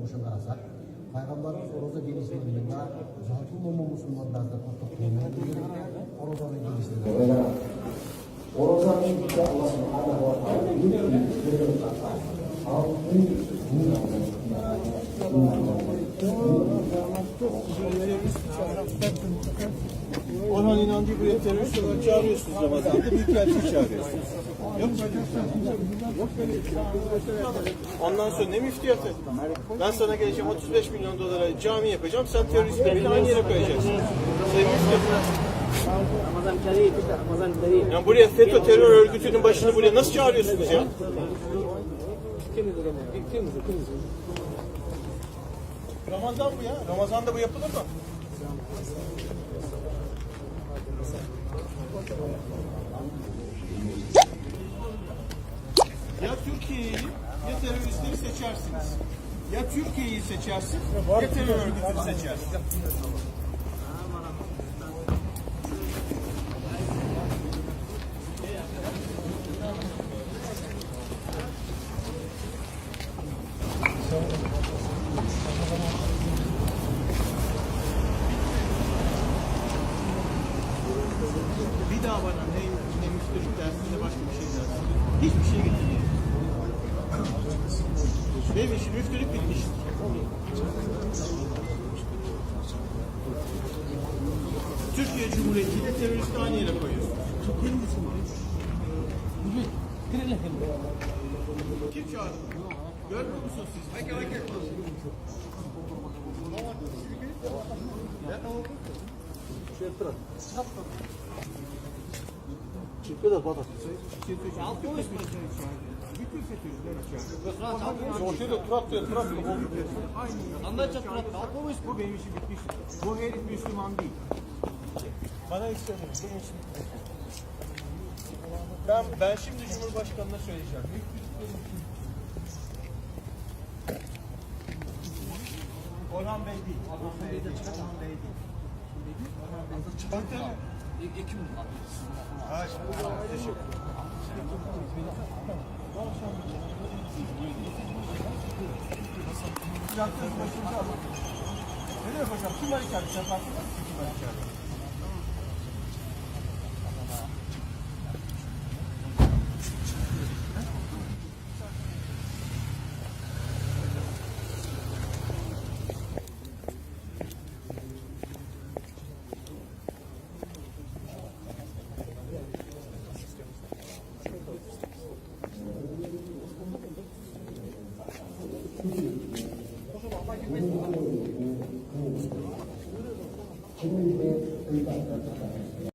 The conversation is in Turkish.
oşa karasak. Peygamberimiz oroza gelişlerinde zaten olma Müslümanlarda kurtulduğunu orozanın gelişlerinde. Orozanın işte Allah subhanahu wa ta'ala Orhan İnancı'yı buraya terörist olarak çağırıyorsunuz Ramazan'da, büyükelçi çağırıyorsunuz. Yok mu? Yok böyle bir şey. Ondan sonra ne müftiyatı? Ben sana geleceğim 35 milyon dolara cami yapacağım, sen teröristleri bile aynı yere koyacaksın. Sen müftiyatı. Yani buraya FETÖ terör örgütünün başını buraya nasıl çağırıyorsunuz ya? Ramazan bu ya. Ramazan'da bu yapılır mı? Ya Türkiye'yi ya teröristleri seçersiniz. Ya Türkiye'yi seçersin ya terör örgütünü seçersin. Bir daha bana ne müftülük dersin ne başka bir şey dersin. Hiçbir şey getirmiyor. Benim işim müftülük bitmiş. Türkiye Cumhuriyeti ile teröristi aynı yere koyuyor. Kim çağırdı? Görmüyor musunuz siz? Çiftli de batak. Bütün FETÖ'cüler içeride. Ortada traktör. Anlayacak traktör. Bu benim işim bitmiş. Bu herif Müslüman değil. Bana hiç söylemeyin. Benim işim bitmiş. Ben şimdi Cumhurbaşkanı'na söyleyeceğim. Orhan Bey değil. Orhan Bey değil. Orhan Bey değil. Ekim mi? Teşekkür ederim. Yaptığınız başınıza alın. Ne demek hocam? Kim var içeride? Sen farkında mısın? Kim var içeride?